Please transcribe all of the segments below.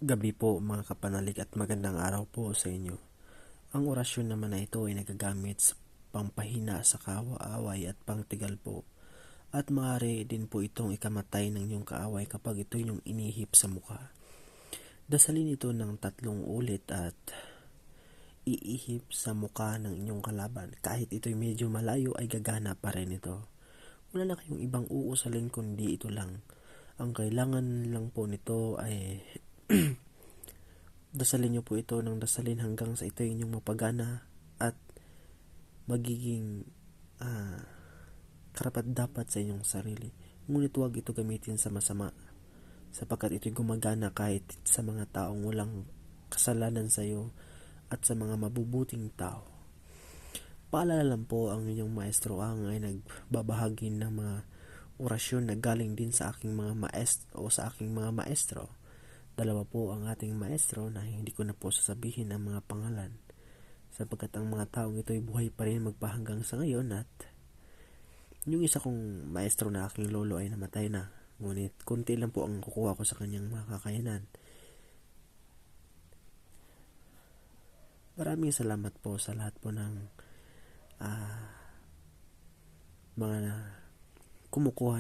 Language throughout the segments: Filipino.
Gabi po mga kapanalig at magandang araw po sa inyo. Ang orasyon naman na ito ay nagagamit sa pampahina sa kaaway at pangtigal po. At maaari din po itong ikamatay ng inyong kaaway kapag ito yung inihip sa mukha. Dasalin ito ng 3 ulit at iihip sa mukha ng inyong kalaban. Kahit ito'y medyo malayo ay gagana pa rin ito. Wala na kayong ibang uusalin kundi ito lang. Ang kailangan lang po nito ay dasalin nyo po ito ng dasalin hanggang sa ito inyong mapagana at magiging karapat-dapat sa inyong sarili. Ngunit huwag ito gamitin sa masama sapagkat ito'y gumagana kahit sa mga taong walang kasalanan sa iyo at sa mga mabubuting tao. Paalala lang po, ang inyong maestro Ang ay nagbabahagi ng mga orasyon na galing din sa aking mga maestro. 2 po ang ating maestro na hindi ko na po sasabihin ang mga pangalan sapagkat ang mga taong ito ay buhay pa rin magpahanggang sa ngayon at yung isa kong maestro na aking lolo ay namatay na, ngunit konti lang po ang kukuha ko sa kanyang mga kakayanan. Maraming salamat po sa lahat po ng mga kumukuha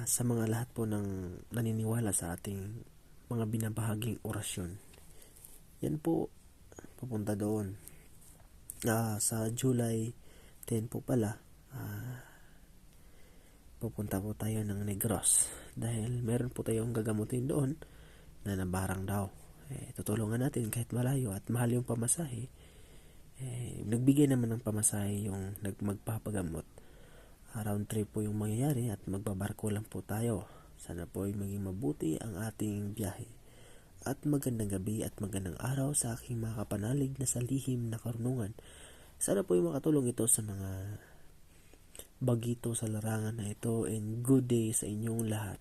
sa mga lahat po ng naniniwala sa ating mga binabahaging orasyon. Yan po, papunta doon. Sa July 10 po pala, pupunta po tayo ng Negros dahil meron po tayong gagamutin doon na nabarang daw. Tutulungan natin kahit malayo at mahal yung pamasahe. Nagbigay naman ng pamasahe yung magpapagamot. Round trip po yung mangyayari at magbabarko lang po tayo. Sana po ay maging mabuti ang ating biyahe. At magandang gabi at magandang araw sa aking mga kapanalig na sa lihim na karunungan. Sana po ay makatulong ito sa mga bagito sa larangan na ito, and good day sa inyong lahat.